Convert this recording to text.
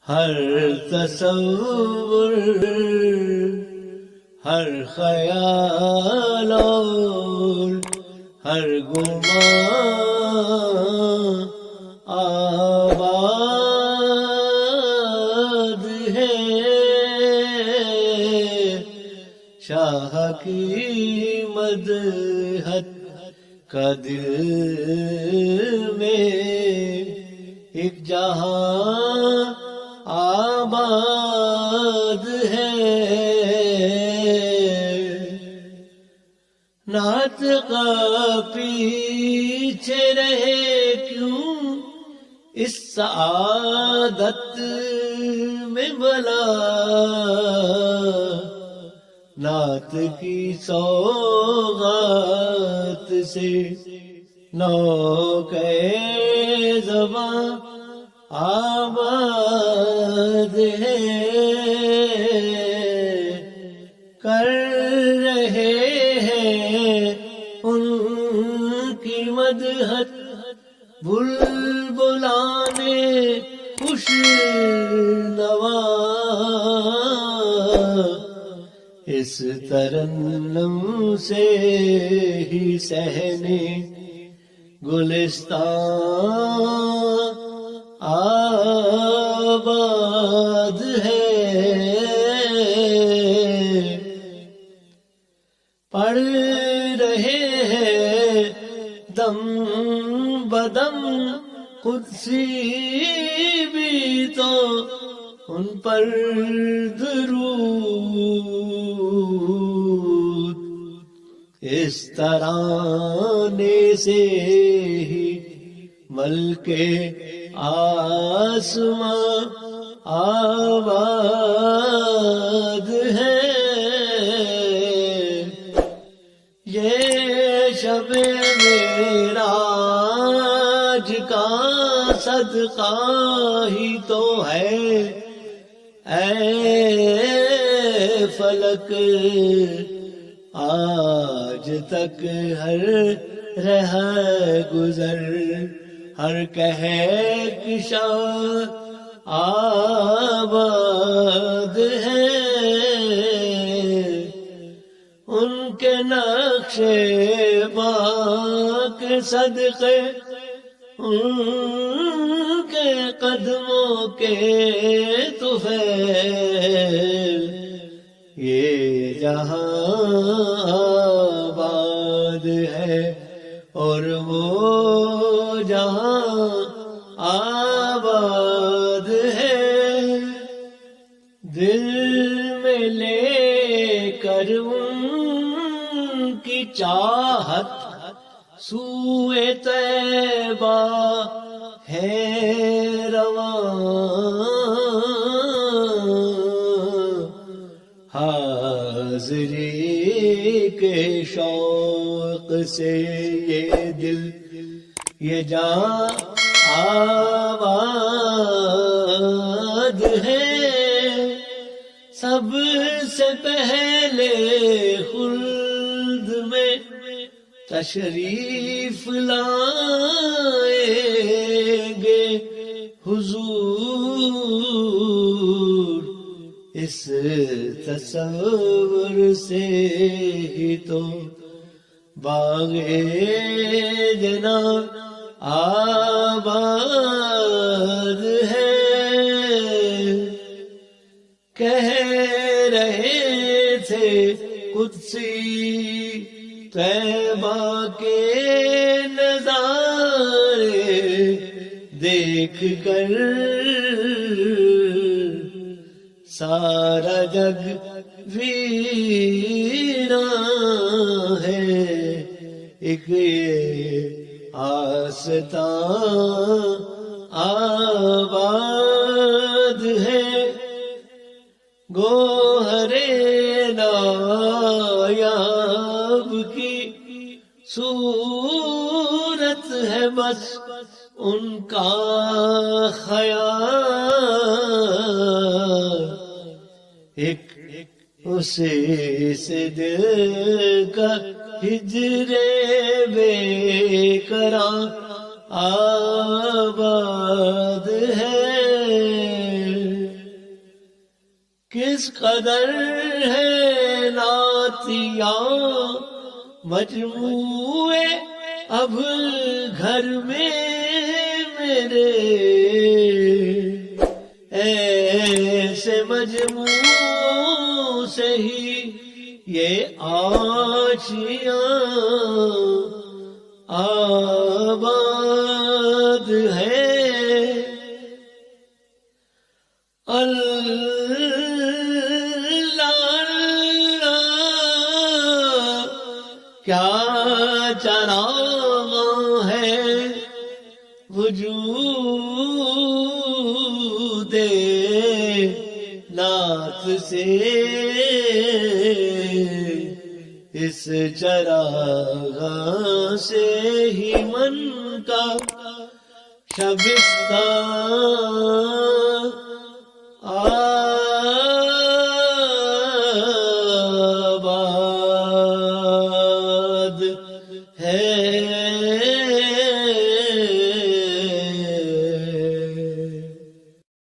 ہر تصور، ہر خیال اور ہر گمان آباد ہے شاہ کی مدحت کا دل میں ایک جہاں آباد ہے۔ نعت کا پیچھے رہے کیوں اس سعادت میں بلا، نعت کی سوغات سے نوکے زباں آباد ہے۔ کر رہے ہیں ان کی مدحت بلبلان خوش نوا، اس ترنم سے ہی صحنے گلستان آباد ہے۔ پڑھ رہے ہیں دم بدم قدسی بھی تو ان پر درود، اس ترانے سے ہی ملک آسماں آباد ہے۔ یہ شب معراج کا صدقہ ہی تو ہے، اے فلک آج تک ہر رہ گزر ہر کہکشاں آباد ہے۔ ان کے نقش پا کے صدقے، ان کے قدموں کے طفیل، یہ جہاں آباد ہے اور وہ جہاں آباد ہے۔ دل میں لے کر ان کی چاہت سوئے طیبہ ہے رواں، حاضری کے شوق سے یہ دل یہ جاں آباد ہے۔ سب سے پہلے خلد میں تشریف لائیں گے حضور، اس تصور سے ہی تو باغ جنا آباد ہے۔ کہہ رہے تھے قدسی طیبہ کے نظارے دیکھ کر سارا جگ ویراں ہے، ایک آستان آباد ہے۔ گوہر نایاب کی صورت ہے بس ان کا خیال، ایک اسی سے دل کا ہجر بے قرار آباد ہے۔ قدر ہے نعتیہ مجموعے اب گھر میں میرے، ایسے مجموع سے ہی یہ آشیاں آباد ہے۔ کیا چراغ ہے وجود نعت سے، اس چراغ سے ہی من کا شبستان